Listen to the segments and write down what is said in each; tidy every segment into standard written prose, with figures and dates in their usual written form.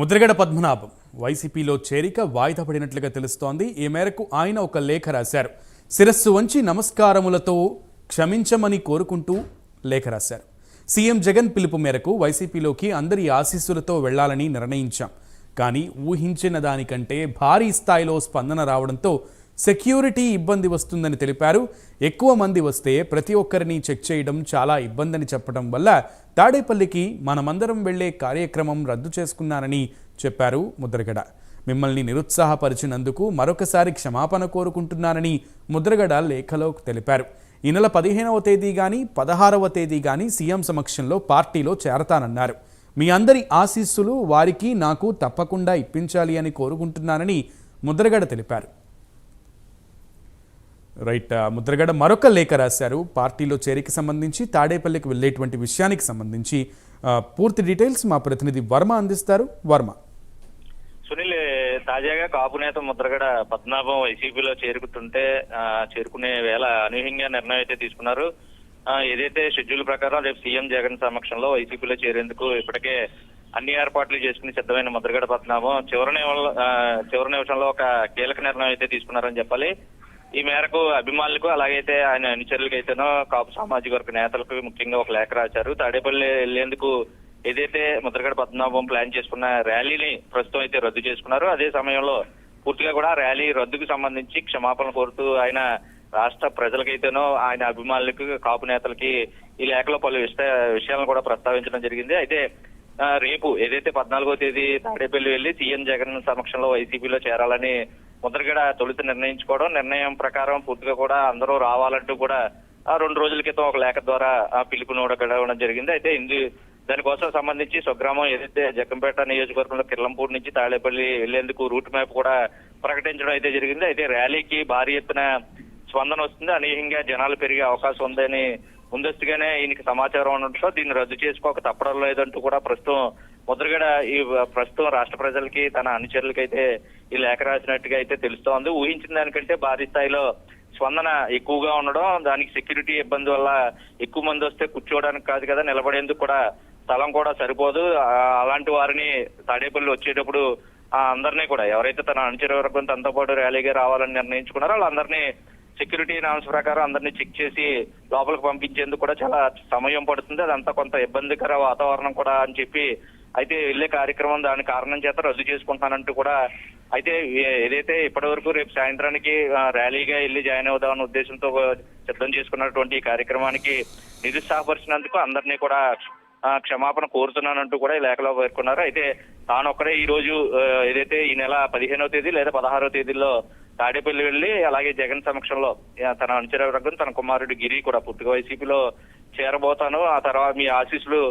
ముద్రగడ పద్మనాభం వైసీపీలో చేరిక వాయిదా పడినట్లుగా తెలుస్తోంది. ఈ మేరకు ఆయన ఒక లేఖ రాశారు. శిరస్సు వంచి నమస్కారములతో క్షమించమని కోరుకుంటూ లేఖ రాశారు. సీఎం జగన్ పిలుపు మేరకు వైసీపీలోకి అందరి ఆశీస్సులతో వెళ్లాలని నిర్ణయించాం. కానీ ఊహించిన దానికంటే భారీ స్థాయిలో స్పందన రావడంతో సెక్యూరిటీ ఇబ్బంది వస్తుందని తెలిపారు. ఎక్కువ మంది వస్తే ప్రతి ఒక్కరిని చెక్ చేయడం చాలా ఇబ్బందని చెప్పడం వల్ల తాడేపల్లికి మనమందరం వెళ్లే కార్యక్రమం రద్దు చేసుకున్నానని చెప్పారు ముద్రగడ. మిమ్మల్ని నిరుత్సాహపరిచినందుకు మరొకసారి క్షమాపణ కోరుకుంటున్నానని ముద్రగడ లేఖలో తెలిపారు. ఈ నెల 15వ తేదీ కానీ 16వ తేదీ కానీ సీఎం సమక్షంలో పార్టీలో చేరతానన్నారు. మీ అందరి ఆశీస్సులు వారికి నాకు తప్పకుండా ఇప్పించాలి అని కోరుకుంటున్నానని ముద్రగడ తెలిపారు. రైట్, ముద్రగడ మరొక లేఖ రాశారు. పార్టీలో చేరిక సంబంధించి తాడేపల్లికి వెళ్ళేటువంటి విషయానికి సంబంధించి పూర్తి డీటెయిల్స్ మా ప్రతినిధి వర్మ అందిస్తారు. వర్మ. సునీల్, తాజాగా కాపు నేత ముద్రగడ పద్మనాభం వైసీపీలో చేరుకునే వేళ అనూహ్యంగా నిర్ణయం అయితే తీసుకున్నారు. ఏదైతే షెడ్యూల్ ప్రకారం రేపు సీఎం జగన్ సమక్షంలో వైసీపీలో చేరేందుకు ఇప్పటికే అన్ని ఏర్పాట్లు చేసుకుని సిద్ధమైన ముద్రగడ పద్మనాభం చివరి నిమిషంలో ఒక కీలక నిర్ణయం అయితే తీసుకున్నారని చెప్పాలి. ఈ మేరకు అభిమానులకు అలాగైతే ఆయన అనుచరులకు అయితేనో కాపు సామాజిక వర్గ నేతలకు ముఖ్యంగా ఒక లేఖ రాశారు. తాడేపల్లి వెళ్లేందుకు ఏదైతే ముద్రగడ పద్మనాభం ప్లాన్ చేసుకున్న ర్యాలీని ప్రస్తుతం అయితే రద్దు చేసుకున్నారు. అదే సమయంలో పూర్తిగా కూడా ర్యాలీ రద్దుకు సంబంధించి క్షమాపణ కోరుతూ ఆయన రాష్ట్ర ప్రజలకైతేనో ఆయన అభిమానులకు కాపు నేతలకి ఈ లేఖలో పలు విషయాలను కూడా ప్రస్తావించడం జరిగింది. అయితే రేపు ఏదైతే 14వ తేదీ తాడేపల్లి వెళ్లి సీఎం జగన్ సమక్షంలో వైసీపీలో చేరాలని ముద్రగడ తొలుత నిర్ణయం ప్రకారం పూర్తిగా కూడా అందరూ రావాలంటూ కూడా 2 రోజుల క్రితం ఒక లేఖ ద్వారా పిలుపునివ్వడం జరిగింది. అయితే దానికోసం సంబంధించి స్వగ్రామం ఏదైతే జగ్గంపేట నియోజకవర్గంలో కిర్లంపూడి నుంచి తాడేపల్లి వెళ్లేందుకు రూట్ మ్యాప్ కూడా ప్రకటించడం అయితే జరిగింది. అయితే ర్యాలీకి భారీ ఎత్తున స్పందన వస్తుంది, అనూహ్యంగా జనాలు పెరిగే అవకాశం ఉందని ముందస్తుగానే ఈయనకి సమాచారం ఉండడంతో దీన్ని రద్దు చేసుకోక తప్పడం లేదంటూ కూడా ముద్రగడ ప్రస్తుతం రాష్ట్ర ప్రజలకి తన అనుచరులకైతే ఈ లేఖ రాసినట్టుగా అయితే తెలుస్తోంది. ఊహించిన దానికంటే భారీ స్థాయిలో స్పందన ఎక్కువగా ఉండడం, దానికి సెక్యూరిటీ ఇబ్బంది వల్ల ఎక్కువ మంది వస్తే కూర్చోవడానికి కాదు కదా, నిలబడేందుకు కూడా స్థలం కూడా సరిపోదు. అలాంటి వారిని తాడేపల్లి వచ్చేటప్పుడు అందరినీ కూడా ఎవరైతే తన అనుచర వర్గం తనతో పాటు ర్యాలీగా రావాలని నిర్ణయించుకున్నారో వాళ్ళందరినీ సెక్యూరిటీ నామ్స్ ప్రకారం అందరినీ చెక్ చేసి లోపలికి పంపించేందుకు కూడా చాలా సమయం పడుతుంది. అదంతా కొంత ఇబ్బందికర వాతావరణం కూడా అని చెప్పి అయితే వెళ్లే కార్యక్రమం దాని కారణం చేత రద్దు చేసుకుంటానంటూ కూడా అయితే ఏదైతే ఇప్పటి వరకు రేపు సాయంత్రానికి ర్యాలీగా వెళ్లి జాయిన్ అవుదామన్న ఉద్దేశంతో సిద్ధం చేసుకున్నటువంటి ఈ కార్యక్రమానికి నిరుత్సాహపరిచినందుకు అందరినీ కూడా క్షమాపణ కోరుతున్నానంటూ కూడా ఈ లేఖలో పేర్కొన్నారు. అయితే తానొక్కడే ఈ రోజు ఏదైతే ఈ నెల 15వ తేదీ లేదా 16వ తేదీల్లో తాడేపల్లి వెళ్లి అలాగే జగన్ సమక్షంలో తన అనుచర వర్గం తన కుమారుడు గిరి కూడా పూర్తిగా వైసీపీలో చేరబోతాను, ఆ తర్వాత మీ ఆశీస్సులు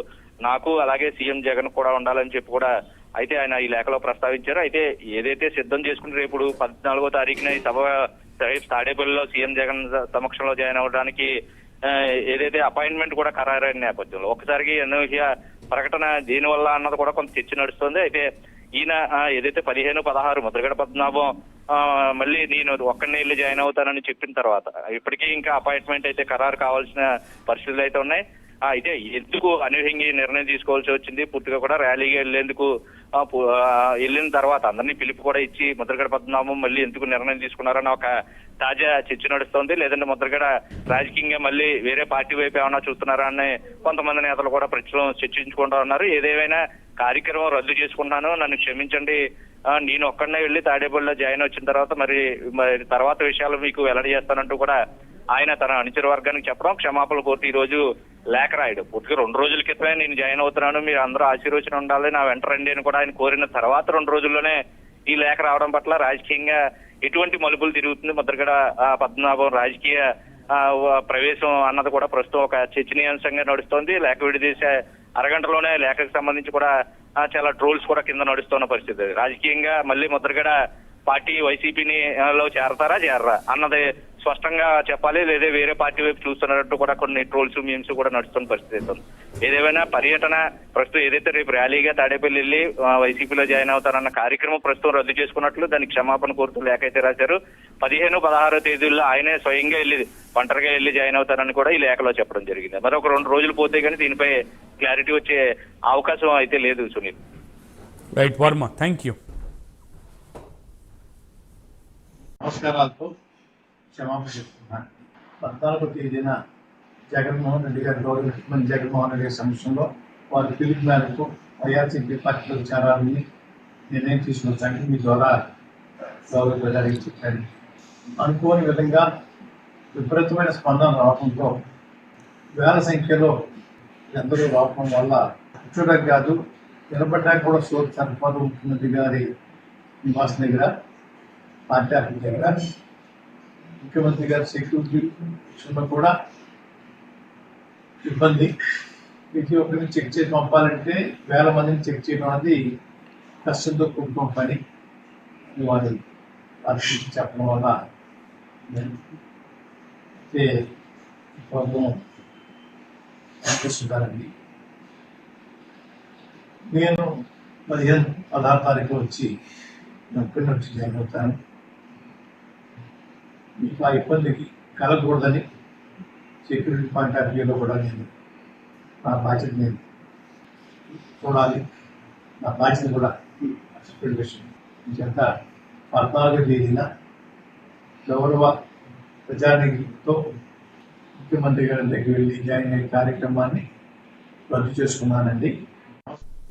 నాకు అలాగే సీఎం జగన్ కూడా ఉండాలని చెప్పి కూడా అయితే ఆయన ఈ లేఖలో ప్రస్తావించారు. అయితే ఏదైతే సిద్ధం చేసుకుని రేపు 14వ తారీఖున ఈ సభ తాడేపల్లిలో సీఎం జగన్ సమక్షంలో జాయిన్ అవ్వడానికి ఏదైతే అపాయింట్మెంట్ కూడా ఖరారైన నేపథ్యంలో ఒకసారికి అనూహ్య ప్రకటన దీనివల్ల అన్నది కూడా కొంత చర్చ నడుస్తుంది. అయితే ఈయన ఏదైతే 15, 16 ముద్రగడ పద్మనాభం మళ్ళీ నేను ఒక్కడినే వెళ్ళి జాయిన్ అవుతానని చెప్పిన తర్వాత ఇప్పటికీ ఇంకా అపాయింట్మెంట్ అయితే ఖరారు కావాల్సిన పరిస్థితులు అయితే ఉన్నాయి. అయితే ఎందుకు అనూహ్యంగా నిర్ణయం తీసుకోవాల్సి వచ్చింది, పూర్తిగా కూడా ర్యాలీగా వెళ్లేందుకు వెళ్ళిన తర్వాత అందరినీ పిలుపు కూడా ఇచ్చి ముద్రగడ పద్మనాభం మళ్ళీ ఎందుకు నిర్ణయం తీసుకున్నారని ఒక తాజా చర్చ నడుస్తోంది. లేదంటే ముద్రగడ రాజకీయంగా మళ్ళీ వేరే పార్టీ వైపు ఏమైనా చూస్తున్నారా అని కొంతమంది నేతలు కూడా ప్రశ్నలు చర్చించుకుంటూ ఉన్నారు. ఏదేమైనా కార్యక్రమం రద్దు చేసుకుంటున్నాను, నన్ను క్షమించండి, నేను ఒక్కడనే వెళ్ళి తాడేపల్లిలో జాయిన్ వచ్చిన తర్వాత మరి తర్వాత విషయాలు మీకు వెల్లడి చేస్తానంటూ కూడా ఆయన తన అనుచర వర్గానికి చెప్పడం, క్షమాపణ కోర్టు ఈ రోజు లేఖ రాయడం. పూర్తిగా 2 రోజుల క్రితమే నేను జాయిన్ అవుతున్నాను, మీరు అందరూ ఆశీర్వచనం ఉండాలి, నా వెంట రండి అని కూడా ఆయన కోరిన తర్వాత 2 రోజుల్లోనే ఈ లేఖ రావడం పట్ల రాజకీయంగా ఎటువంటి మలుపులు తిరుగుతుంది, ముద్రగడ పద్మనాభం రాజకీయ ప్రవేశం అన్నది కూడా ప్రస్తుతం ఒక చర్చనీయాంశంగా నడుస్తోంది. లేఖ విడిదీసే అరగంటలోనే లేఖకు సంబంధించి కూడా చాలా ట్రోల్స్ కూడా కింద నడుస్తున్న పరిస్థితి. రాజకీయంగా మళ్ళీ ముద్రగడ పార్టీ వైసీపీని లో చేరతారా చేరరా అన్నది స్పష్టంగా చెప్పాలి, లేదా వేరే పార్టీ వైపు చూస్తున్నట్టు కూడా కొన్ని ట్రోల్స్ మీమ్స్ కూడా నడుస్తున్న పరిస్థితి. ఏదేమైనా పర్యటన ప్రస్తుతం ఏదైతే రేపు ర్యాలీగా తాడేపల్లి వెళ్ళి వైసీపీలో జాయిన్ అవుతారన్న కార్యక్రమం ప్రస్తుతం రద్దు చేసుకున్నట్లు దానికి క్షమాపణ కోరుతూ లేఖ అయితే రాశారు. 15, 16 తేదీల్లో ఆయనే స్వయంగా ఒంటరిగా వెళ్ళి జాయిన్ అవుతారని కూడా ఈ లేఖలో చెప్పడం జరిగింది. మరొక 2 రోజులు పోతే కానీ దీనిపై క్లారిటీ వచ్చే అవకాశం అయితే లేదు Sunil. Right Varma, thank you. నమస్కారాలతో క్షమాపణ చెప్తున్నాను. 14వ తేదీన జగన్మోహన్ రెడ్డి గారి గౌరవ ముఖ్యమంత్రి జగన్మోహన్ రెడ్డి గారి సమక్షంలో వారి పిలుపు మేరకు వైఎస్ఆర్సీపీ పార్టీలో చేరాలని నిర్ణయం తీసుకున్న సంగతి మీ ద్వారా గౌరవ ప్రజలకు చెప్పాను. అనుకోని విధంగా విపరీతమైన స్పందన రావడంతో వేల సంఖ్యలో ఎందరో రావడం వల్ల కూర్చోడానికి కాదు, నిలబడ్డానికి కూడా చోటు సరిపోదు. ముఖ్యమంత్రి గారి నివాసం దగ్గర, పార్టీ ఆఫీస్ దగ్గర, ముఖ్యమంత్రి గారి సెక్యూరిటీ విషయంలో కూడా ఇబ్బంది. ప్రతి ఒక్కరిని చెక్ చేసి పంపాలంటే వేల మందిని చెక్ చేయడం అనేది కష్టంతో కూడుకున్న పని. వారి పరిస్థితి చెప్పడం వల్ల ప్రభుత్వం అనిపిస్తున్నారండి. నేను 16 తారీఖు వచ్చి ఇక్కడి నుంచి జాయిన్ అవుతాను. మీకు ఆ ఇబ్బందికి కలగకూడదని సెక్యూరిటీ పాయింట్ ఆఫ్ వ్యూలో కూడా నేను నా బాధ్యత నేను చూడాలి. నా బాధ్యత కూడా విషయం ఇంకంత 14వ తేదీన గౌరవ ప్రజానిధితో ముఖ్యమంత్రి గారి దగ్గర వెళ్ళి జాయిన్ అయ్యే కార్యక్రమాన్ని రద్దు చేసుకున్నానండి.